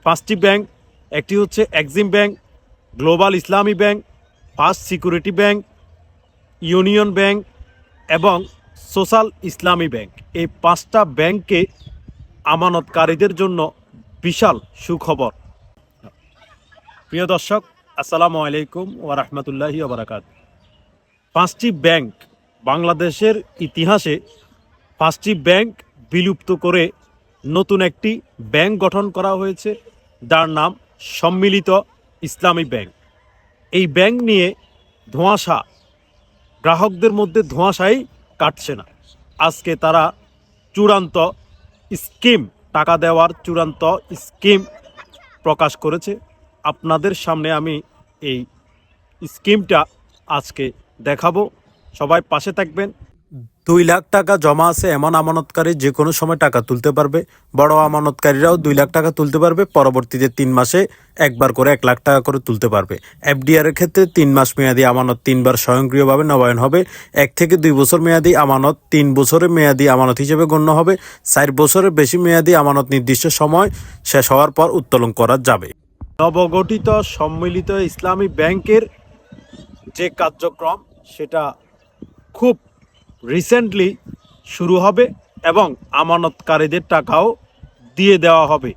5টি ব্যাংক, একটি হচ্ছে এক্সিম ব্যাংক, গ্লোবাল ইসলামী bank, first security bank, union bank এবং সোশ্যাল ইসলামী ব্যাংক। এই 5টা ব্যাংকে আমানতকারীদের জন্য বিশাল সুখবর। প্রিয় দর্শক, আসসালামু আলাইকুম ওয়া রাহমাতুল্লাহি ওয়া বারাকাতুহু। 5টি ব্যাংক, বাংলাদেশের ইতিহাসে 5টি ব্যাংক বিলুপ্ত করে নতুন একটি ব্যাংক গঠন করা হয়েছে, যার নাম সম্মিলিত ইসলামী ব্যাংক। এই ব্যাংক নিয়ে ধোঁয়াশা, গ্রাহকদের মধ্যে ধোঁয়াশাই কাটছে না। আজকে তারা চূড়ান্ত স্কিম, টাকা দেওয়ার চূড়ান্ত স্কিম প্রকাশ করেছে। আপনাদের সামনে আমি এই স্কিমটা আজকে দেখাবো, সবাই পাশে থাকবেন। 2 লাখ টাকা জমা আছে এমন আমানতকারী যে কোনো সময় টাকা তুলতে পারবে। বড় আমানতকারীরাও 2 লাখ টাকা তুলতে পারবে। পরবর্তীতে 3 মাসে একবার করে 1 লাখ টাকা করে তুলতে পারবে। এফডিআর এর ক্ষেত্রে 3 মাস মেয়াদি আমানত 3 বার স্বয়ংক্রিয়ভাবে নবায়ন হবে। 1 থেকে 2 বছর মেয়াদি আমানত 3 বছরের মেয়াদি আমানত হিসেবে গণ্য হবে। 4 বছরের বেশি মেয়াদি আমানত নির্দিষ্ট সময় শেষ হওয়ার পর উত্তোলন করা যাবে। নবগঠিত সম্মিলিত ইসলামী ব্যাংকের যে কার্যক্রম, সেটা খুব রিসেন্টলি শুরু হবে এবং আমানতকারীদের টাকাও দিয়ে দেওয়া হবে।